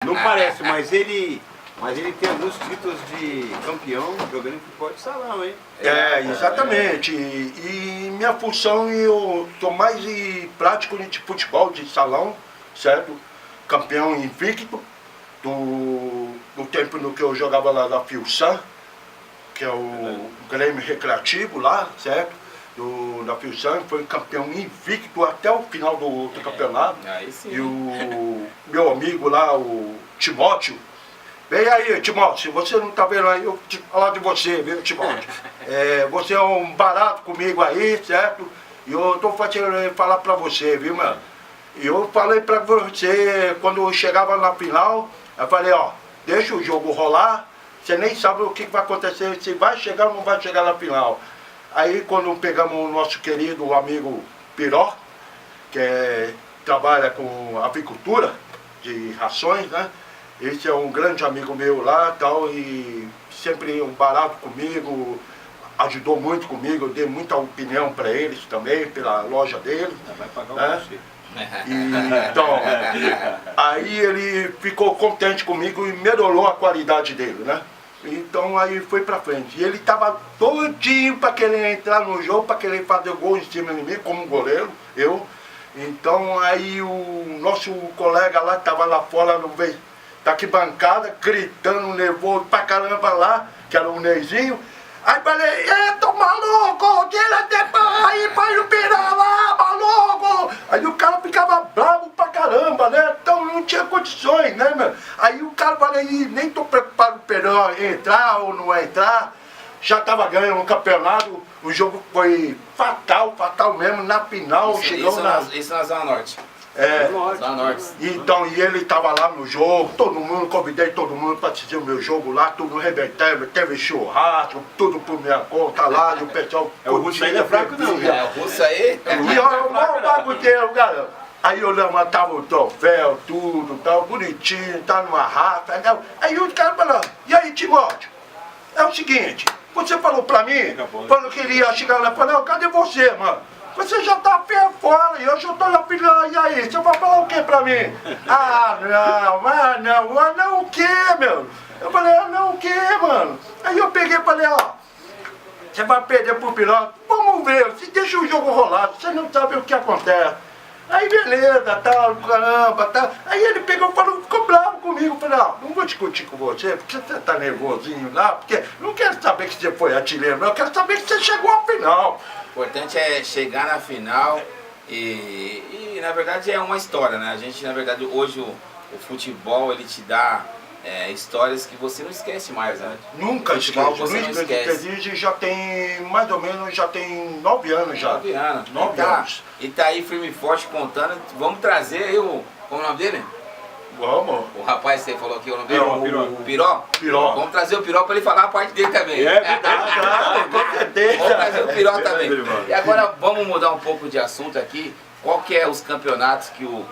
Não parece, mas ele tem alguns títulos de campeão jogando em futebol de salão, hein? Exatamente. E minha função, eu sou mais prático de futebol de salão, certo? Campeão invicto do tempo no que eu jogava lá na Filsan, que é o Grêmio Recreativo lá, certo? Da Filsan, foi campeão invicto até o final do campeonato. Aí sim. E o meu amigo lá, o Timóteo, vem aí, Timóteo, se você não tá vendo aí, eu vou falar de você, viu, Timóteo? Você é um barato comigo aí, certo? E eu tô fazendo falar pra você, viu, mano? E eu falei pra você, quando eu chegava na final, eu falei, ó, deixa o jogo rolar, você nem sabe o que vai acontecer, se vai chegar ou não vai chegar na final. Aí quando pegamos o nosso querido amigo Piró, que trabalha com avicultura de rações, né? Esse é um grande amigo meu lá tal, e sempre um barato comigo, ajudou muito comigo, eu dei muita opinião para eles também, pela loja dele. Vai pagar né? você. Então, aí ele ficou contente comigo e melhorou a qualidade dele, né? Então aí foi pra frente. E ele tava todinho para querer entrar no jogo, para querer fazer gol em cima de mim, como goleiro, eu. Então aí o nosso colega lá, tava lá fora no meio da arquibancada, gritando, nervoso pra caramba lá, que era o Neizinho. Aí falei, tô maluco, tira aí pra ir pirar lá, maluco! Aí o cara ficava bravo pra caramba, né? Então não tinha condições, né, meu? Aí o cara falei, nem tô preocupado pra entrar ou não entrar. Já tava ganhando um campeonato, o jogo foi fatal mesmo, na final, chegou na... Isso na Zona Norte. Zona Norte. Então, e ele tava lá no jogo, todo mundo, convidei todo mundo para assistir o meu jogo lá, tudo arrebentando, teve churrasco, tudo por minha conta lá, e o pessoal... O Russo aí não é fraco não, O Russo aí... E olha, o maior bagunceiro, galera. Aí eu levantava o troféu, tudo, tal, bonitinho, tá numa raça, tal. Aí o cara falou, e aí, Timóteo, é o seguinte, você falou pra mim, quando que iria chegar lá, falou, cadê você, mano? Você já tá pé fora e eu já tô na pilha, e aí, você vai falar o que pra mim? Não, o que, meu? Eu falei, não, o que, mano? Aí eu peguei e falei, ó, você vai perder pro piloto, vamos ver, se deixa o jogo rolar, você não sabe o que acontece. Aí beleza, tal, caramba, tal. Aí ele pegou e falou, ficou bravo comigo, falei, ó, não vou discutir com você, porque você tá nervosinho lá, porque não quero saber que você foi artilheiro, eu quero saber que você chegou à final. O importante é chegar na final e na verdade é uma história, né? A gente, na verdade, hoje o futebol, ele te dá histórias que você não esquece mais, né? Nunca futebol, esquece, você não esquece. Já tem, mais ou menos, já tem 9 anos já. 9 anos. 9 anos. E tá aí firme e forte contando, vamos trazer aí o... Como é o nome dele? Vamos. O rapaz que você falou aqui, o nome dele? O Piró? Piró. Vamos trazer o Piró para ele falar a parte dele também. É verdade, com certeza. Vamos trazer o Piró também. E agora vamos mudar um pouco de assunto aqui. Qual que é os campeonatos que o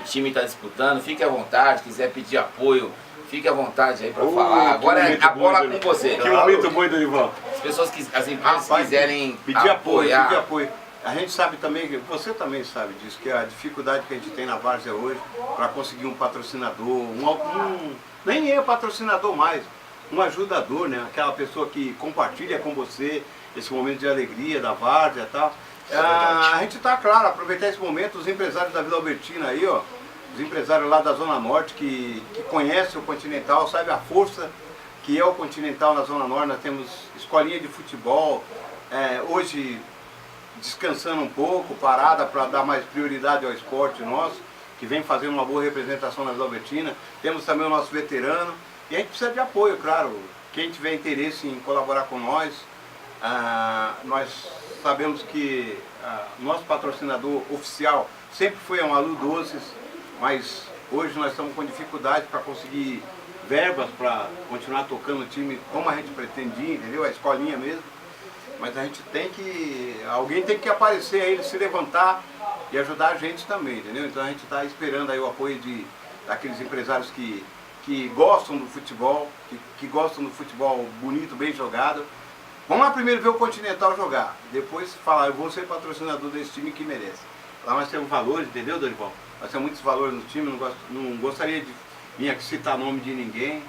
time está disputando? Fique à vontade, quiser pedir apoio, fique à vontade aí para falar. Agora a bola com você. Que momento bom, Dorival. As pessoas, as empresas quiserem pedir apoio, apoiar. pedir apoio. A gente sabe também, você também sabe disso, que a dificuldade que a gente tem na Várzea hoje para conseguir um patrocinador, nem é patrocinador mais, um ajudador, né? Aquela pessoa que compartilha com você esse momento de alegria da Várzea e tal. A gente está, claro, aproveitar esse momento, os empresários da Vila Albertina aí, ó, os empresários lá da Zona Norte que conhecem o Continental, sabem a força que é o Continental na Zona Norte. Nós temos escolinha de futebol, hoje descansando um pouco, parada para dar mais prioridade ao esporte nosso, que vem fazendo uma boa representação na Vila Albertina. Temos também o nosso veterano, e a gente precisa de apoio, claro. Quem tiver interesse em colaborar com nós, nós sabemos que nosso patrocinador oficial sempre foi a Malu Doces, mas hoje nós estamos com dificuldade para conseguir verbas para continuar tocando o time como a gente pretendia, entendeu? A escolinha mesmo. Mas a gente alguém tem que aparecer aí, se levantar e ajudar a gente também, entendeu? Então a gente está esperando aí o apoio daqueles empresários que gostam do futebol, que gostam do futebol bonito, bem jogado. Vamos lá primeiro ver o Continental jogar, depois falar, eu vou ser patrocinador desse time que merece. Lá nós temos valores, entendeu, Dorival? Nós temos muitos valores no time, não gostaria vim aqui citar nome de ninguém,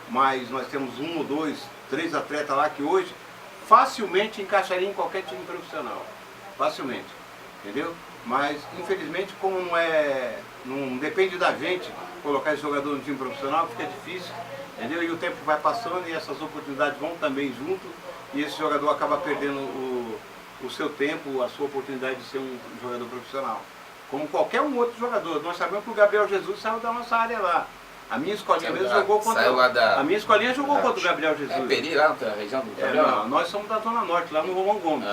mas nós temos 1 ou 2, 3 atletas lá que hoje facilmente encaixaria em qualquer time profissional. Facilmente, entendeu? Mas infelizmente como não depende da gente colocar esse jogador no time profissional, fica difícil, entendeu? E o tempo vai passando e essas oportunidades vão também junto e esse jogador acaba perdendo o seu tempo, a sua oportunidade de ser um jogador profissional. Como qualquer um outro jogador. Nós sabemos que o Gabriel Jesus saiu da nossa área lá. A minha escolinha mesmo jogou contra A minha escolinha jogou contra o Gabriel Jesus. É Peri lá na região do Gabriel? Não, nós somos da Zona Norte, lá no Romão Gomes.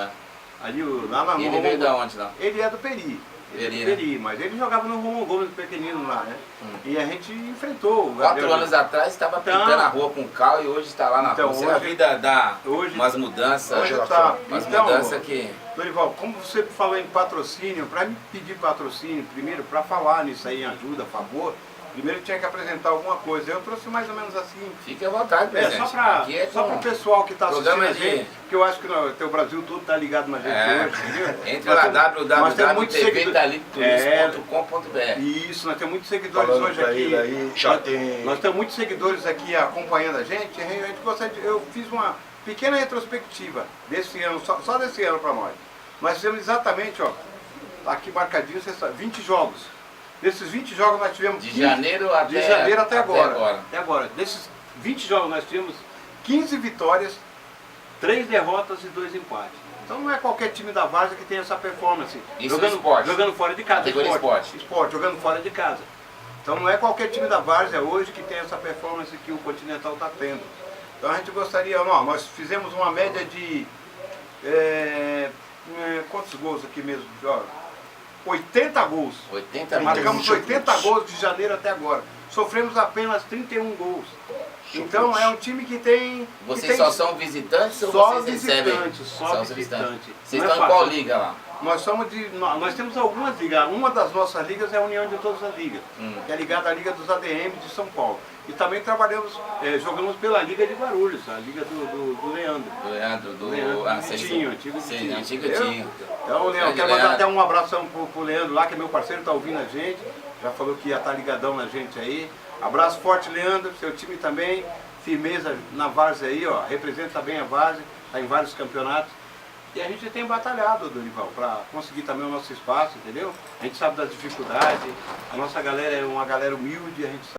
Ali, lá na Ele veio da onde lá? Ele é do Peri. Peri, mas ele jogava no Romão Gomes pequenino lá, né? E a gente enfrentou o Gabriel. 4 anos atrás estava pintando a rua com cal e hoje está lá na rua. Hoje, a vida dá umas mudanças. Hoje tá. Umas Então, mudanças que... Dorival, como você falou em patrocínio, para me pedir patrocínio primeiro, para falar nisso aí em ajuda, favor, primeiro tinha que apresentar alguma coisa. Eu trouxe mais ou menos assim. Fique à vontade, presidente. Só para o pessoal que está assistindo a gente, de... que eu acho que o Brasil todo está ligado na gente hoje, entendeu? Entre lá, www.tvtalipturismo.com.br. Isso, nós temos muitos seguidores falando hoje aqui. Aí, nós temos muitos seguidores aqui acompanhando a gente. Eu fiz uma pequena retrospectiva desse ano, só desse ano para nós. Nós fizemos exatamente, ó, aqui marcadinho, 20 jogos. Desses 20 jogos nós tivemos... De janeiro até agora. Até agora. Desses 20 jogos nós tivemos 15 vitórias, 3 derrotas e 2 empates. Então não é qualquer time da Várzea que tem essa performance. Isso jogando fora de casa. Esporte, jogando fora de casa. Então não é qualquer time da Várzea hoje que tem essa performance que o Continental está tendo. Então a gente gostaria... nós fizemos uma média de... quantos gols aqui mesmo? 80 gols. 80 Marcamos 80 gols de janeiro até agora. Sofremos apenas 31 gols. Então é um time que tem... Vocês só são visitantes ou só vocês recebem? Só visitantes. Vocês estão em qual liga lá? Nós temos algumas ligas. Uma das nossas ligas é a União de Todas as Ligas, que é ligada à Liga dos ADM de São Paulo. E também jogamos pela Liga de Guarulhos, a Liga do Leandro. Tinho. Antigo Tinho. Então, Leandro, quero mandar até um abração pro Leandro lá, que é meu parceiro, tá ouvindo a gente. Já falou que ia estar ligadão na gente aí. Abraço forte, Leandro, seu time também. Firmeza na Várzea aí, ó. Representa bem a Várzea, tá em vários campeonatos. E a gente tem batalhado, Dorival, para conseguir também o nosso espaço, entendeu? A gente sabe das dificuldades, a nossa galera é uma galera humilde, a gente sabe.